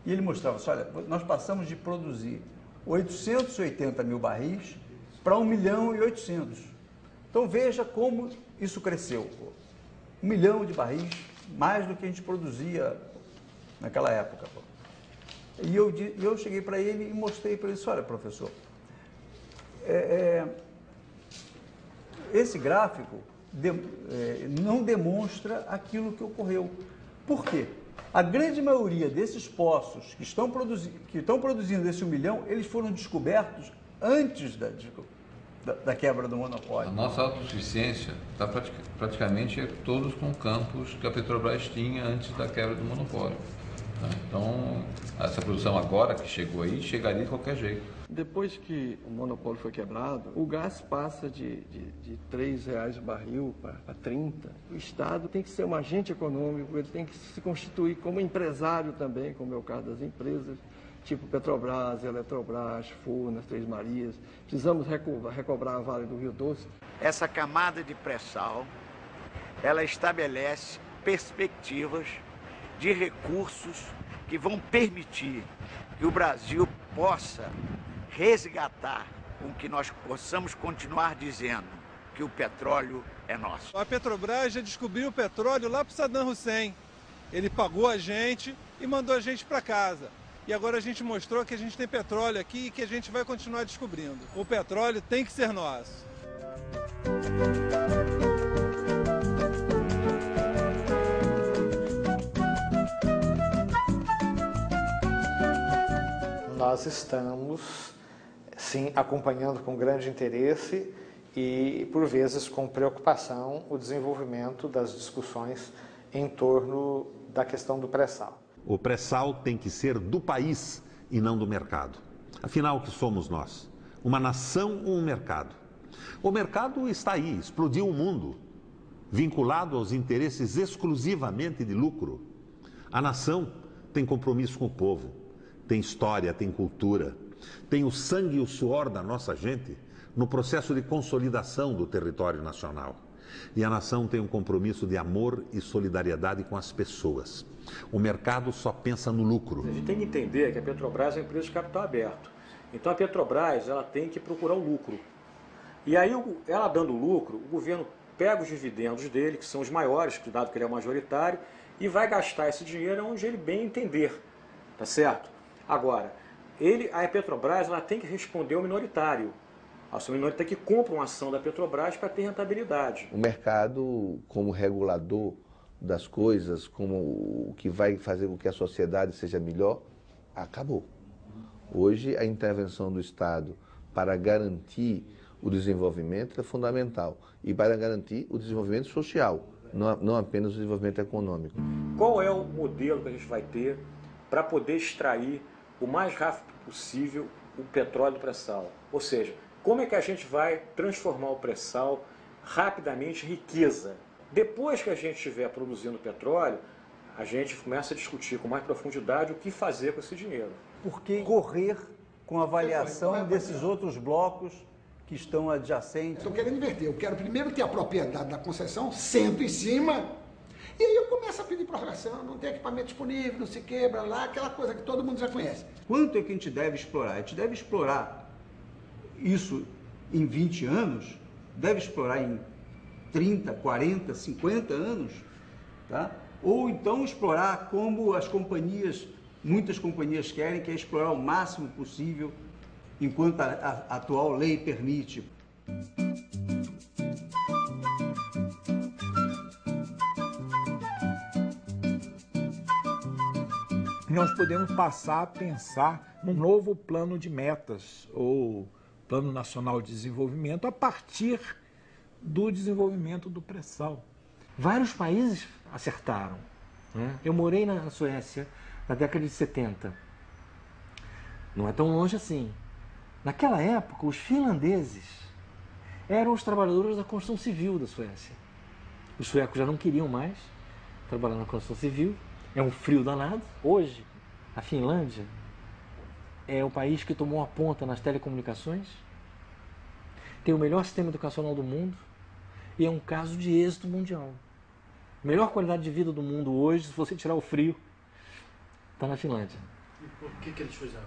E ele mostrava assim, olha, nós passamos de produzir 880 mil barris para 1.800.000. Então veja como isso cresceu. 1 milhão de barris, mais do que a gente produzia naquela época. E eu cheguei para ele e mostrei para ele, olha, professor, esse gráfico não demonstra aquilo que ocorreu. Por quê? A grande maioria desses poços que estão produzindo esse 1 milhão, eles foram descobertos antes da quebra do monopólio. A nossa autossuficiência está praticamente todos com campos que a Petrobras tinha antes da quebra do monopólio. Então, essa produção agora que chegou aí, chegaria de qualquer jeito. Depois que o monopólio foi quebrado, o gás passa de R$3 o barril para 30. O Estado tem que ser um agente econômico, ele tem que se constituir como empresário também, como é o caso das empresas, tipo Petrobras, Eletrobras, Furnas, Três Marias. Precisamos recobrar a Vale do Rio Doce. Essa camada de pré-sal, ela estabelece perspectivas de recursos que vão permitir que o Brasil possa resgatar com que nós possamos continuar dizendo que o petróleo é nosso. A Petrobras já descobriu o petróleo lá para o Saddam Hussein. Ele pagou a gente e mandou a gente para casa. E agora a gente mostrou que a gente tem petróleo aqui e que a gente vai continuar descobrindo. O petróleo tem que ser nosso. Nós estamos, sim, acompanhando com grande interesse e, por vezes, com preocupação, o desenvolvimento das discussões em torno da questão do pré-sal. O pré-sal tem que ser do país e não do mercado. Afinal, o que somos nós? Uma nação ou um mercado? O mercado está aí, explodiu o mundo, vinculado aos interesses exclusivamente de lucro. A nação tem compromisso com o povo. Tem história, tem cultura, tem o sangue e o suor da nossa gente no processo de consolidação do território nacional. E a nação tem um compromisso de amor e solidariedade com as pessoas. O mercado só pensa no lucro. A gente tem que entender que a Petrobras é uma empresa de capital aberto. Então a Petrobras ela tem que procurar o lucro. E aí, ela dando lucro, o governo pega os dividendos dele, que são os maiores, dado que ele é majoritário, e vai gastar esse dinheiro onde ele bem entender. Tá certo? Agora, a Petrobras ela tem que responder ao minoritário. Ao seu minoritário que compra uma ação da Petrobras para ter rentabilidade. O mercado, como regulador das coisas, como o que vai fazer com que a sociedade seja melhor, acabou. Hoje, a intervenção do Estado para garantir o desenvolvimento é fundamental. E para garantir o desenvolvimento social, não apenas o desenvolvimento econômico. Qual é o modelo que a gente vai ter para poder extrair o mais rápido possível o petróleo do pré-sal? Ou seja, como é que a gente vai transformar o pré-sal rapidamente em riqueza? Depois que a gente estiver produzindo petróleo, a gente começa a discutir com mais profundidade o que fazer com esse dinheiro. Por que correr com a avaliação desses outros blocos que estão adjacentes? Estou querendo inverter. Eu quero primeiro ter a propriedade da concessão, sento em cima, e aí eu começo a pedir prorrogação, não tem equipamento disponível, não se quebra lá, aquela coisa que todo mundo já conhece. Quanto é que a gente deve explorar? A gente deve explorar isso em 20 anos, deve explorar em 30, 40, 50 anos, tá? Ou então explorar como muitas companhias querem, que é explorar o máximo possível enquanto a atual lei permite. Nós podemos passar a pensar num novo plano de metas ou Plano Nacional de Desenvolvimento a partir do desenvolvimento do pré-sal. Vários países acertaram, né? Eu morei na Suécia na década de 70. Não é tão longe assim. Naquela época, os finlandeses eram os trabalhadores da construção civil da Suécia. Os suecos já não queriam mais trabalhar na construção civil. É um frio danado. Hoje, a Finlândia é o país que tomou a ponta nas telecomunicações, tem o melhor sistema educacional do mundo e é um caso de êxito mundial. A melhor qualidade de vida do mundo hoje, se você tirar o frio, está na Finlândia. E por que eles fizeram?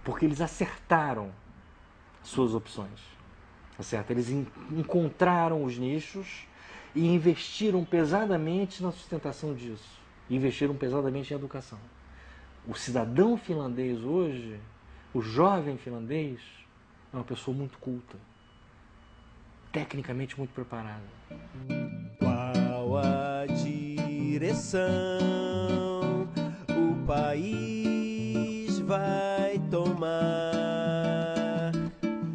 Porque eles acertaram suas opções. Tá certo? Eles encontraram os nichos e investiram pesadamente na sustentação disso. Investiram pesadamente em educação. O cidadão finlandês hoje, o jovem finlandês, é uma pessoa muito culta, tecnicamente muito preparada. Qual a direção o país vai tomar?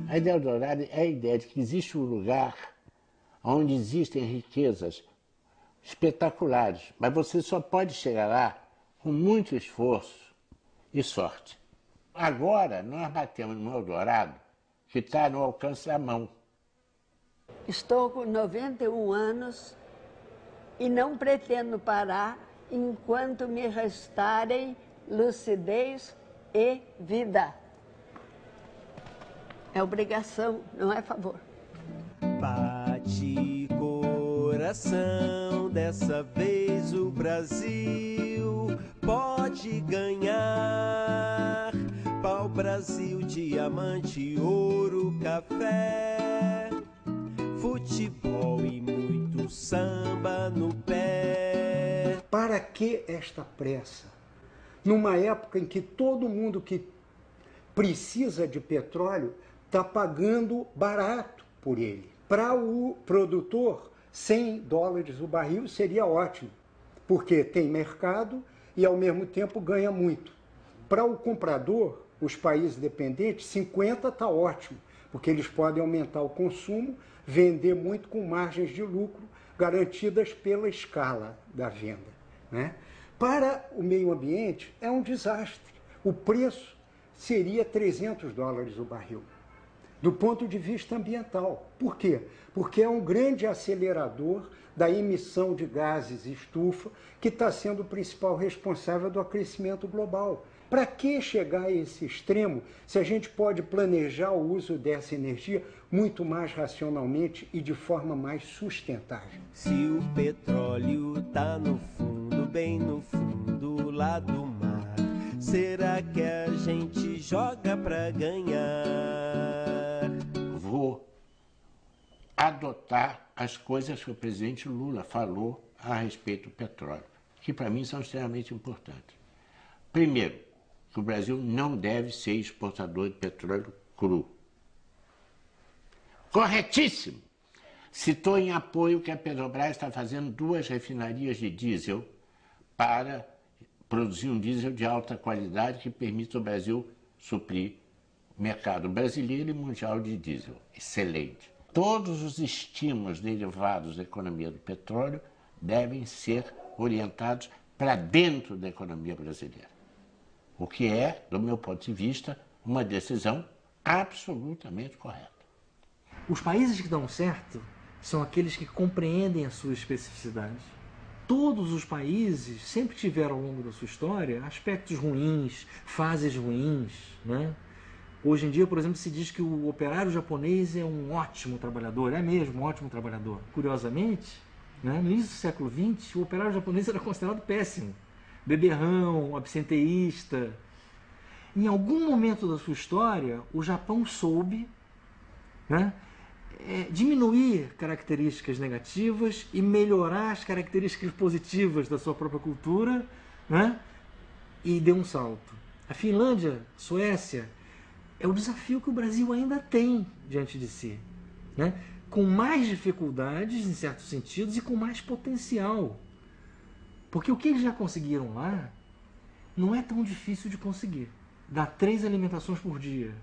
A ideia do Eldorado é a ideia de que existe um lugar onde existem riquezas espetaculares, mas você só pode chegar lá com muito esforço e sorte. Agora, nós batemos no Eldorado, que está no alcance da mão. Estou com 91 anos e não pretendo parar enquanto me restarem lucidez e vida. É obrigação, não é favor. Bate coração, dessa vez o Brasil pode ganhar. Pau Brasil, diamante, ouro, café, futebol e muito samba no pé. Para que esta pressa? Numa época em que todo mundo que precisa de petróleo está pagando barato por ele. Para o produtor, $100 o barril seria ótimo, porque tem mercado e ao mesmo tempo ganha muito. Para o comprador, os países dependentes, 50 está ótimo, porque eles podem aumentar o consumo, vender muito com margens de lucro garantidas pela escala da venda, né? Para o meio ambiente é um desastre. O preço seria $300 o barril, do ponto de vista ambiental. Por quê? Porque é um grande acelerador da emissão de gases estufa, que está sendo o principal responsável do aquecimento global. Para que chegar a esse extremo se a gente pode planejar o uso dessa energia muito mais racionalmente e de forma mais sustentável? Se o petróleo tá no fundo, bem no fundo lá do mar, será que a gente joga para ganhar? Vou adotar as coisas que o presidente Lula falou a respeito do petróleo, que para mim são extremamente importantes. Primeiro, que o Brasil não deve ser exportador de petróleo cru. Corretíssimo! Citou em apoio que a Petrobras está fazendo 2 refinarias de diesel para produzir um diesel de alta qualidade que permita ao Brasil suprir o mercado brasileiro e mundial de diesel. Excelente. Todos os estímulos derivados da economia do petróleo devem ser orientados para dentro da economia brasileira. O que é, do meu ponto de vista, uma decisão absolutamente correta. Os países que dão certo são aqueles que compreendem a sua especificidade. Todos os países sempre tiveram ao longo da sua história aspectos ruins, fases ruins, né? Hoje em dia, por exemplo, se diz que o operário japonês é um ótimo trabalhador, é mesmo um ótimo trabalhador. Curiosamente, né, no início do século XX, o operário japonês era considerado péssimo. Beberrão, absenteísta. Em algum momento da sua história, o Japão soube, né, diminuir características negativas e melhorar as características positivas da sua própria cultura, né, e deu um salto. A Finlândia, Suécia, é o desafio que o Brasil ainda tem diante de si, né, com mais dificuldades, em certos sentidos, e com mais potencial. Porque o que eles já conseguiram lá não é tão difícil de conseguir. Dar 3 alimentações por dia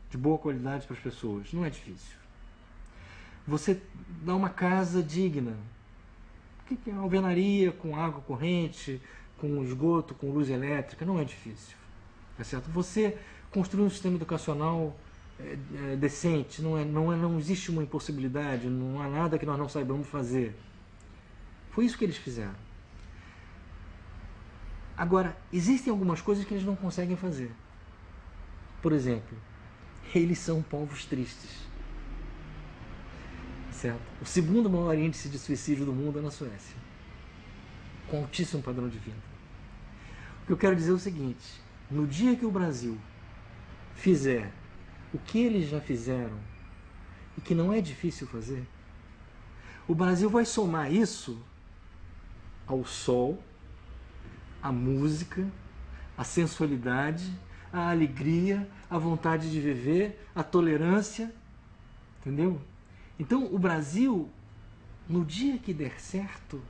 de boa qualidade para as pessoas não é difícil. Você dá uma casa digna. O que é alvenaria com água corrente, com esgoto, com luz elétrica? Não é difícil. Tá certo? Você construir um sistema educacional decente, não existe uma impossibilidade, não há nada que nós não saibamos fazer. Foi isso que eles fizeram. Agora, existem algumas coisas que eles não conseguem fazer. por exemplo, eles são povos tristes. Certo? O segundo maior índice de suicídio do mundo é na Suécia, com altíssimo padrão de vida. O que eu quero dizer é o seguinte: no dia que o Brasil fizer o que eles já fizeram, e que não é difícil fazer, o Brasil vai somar isso ao sol, à música, à sensualidade, à alegria, à vontade de viver, à tolerância, entendeu? Então, o Brasil, no dia que der certo,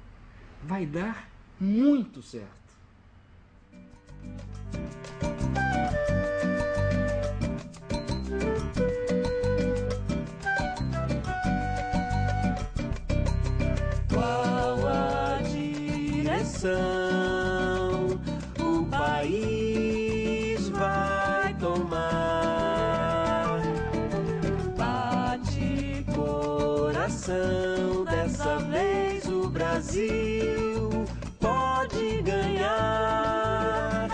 vai dar muito certo. Qual a direção o país vai tomar? Bate coração, dessa vez o Brasil pode ganhar.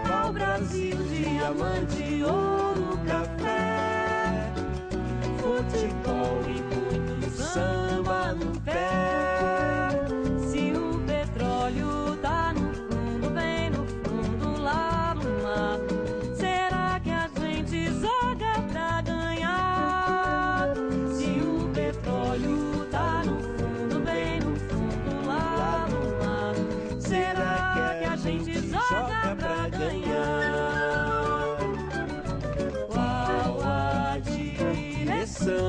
Qual Brasil, diamante, ouro, café, futebol e muito samba no pé. Se o petróleo tá no fundo, bem no fundo, lá no mar, será que a gente joga pra ganhar? Se o petróleo tá no fundo, bem no fundo, lá no mar, será que a gente joga pra ganhar? Qual a direção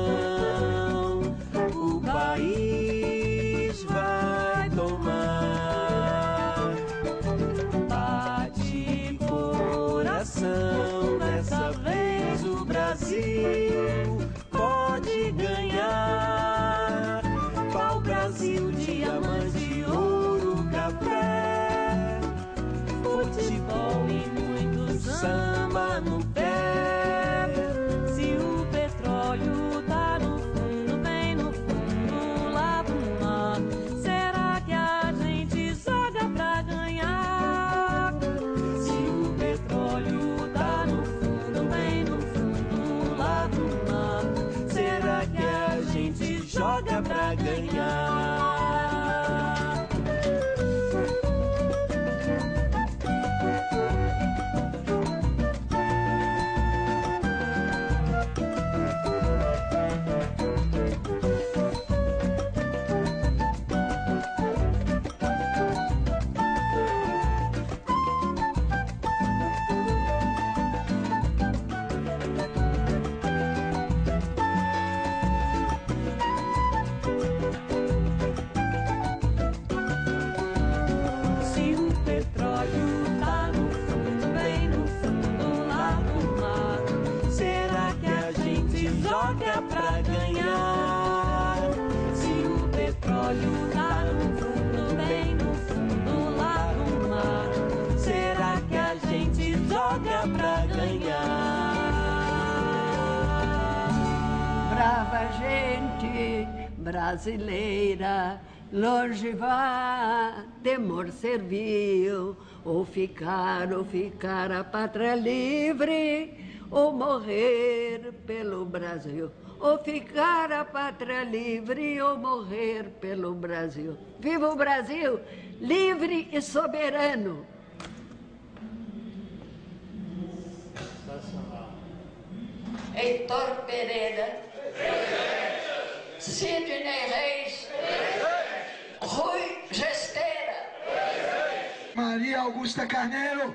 o país vai tomar? Bate coração, dessa vez o Brasil pode ganhar. Qual Brasil, diamante, ouro, café, futebol e muito samba no pé. Se o petróleo tá no fundo, bem no fundo, lá do mar, será que a gente joga pra ganhar? Se o petróleo tá no fundo, bem no fundo, lá do mar, será que a gente joga pra ganhar? Se o petróleo tá no fundo, bem no fundo, lá do mar, será que a gente joga pra ganhar? Se o petróleo tá no fundo, bem no fundo, lá do mar, será que a gente joga pra ganhar? Brava gente brasileira, longe vá, temor servil, ou ficar a pátria livre, ou morrer pelo Brasil. Ou ficar a pátria livre, ou morrer pelo Brasil. Viva o Brasil, livre e soberano! Heitor Pereira, Sidney Reis, Rui Gesteira, Maria Augusta Carneiro.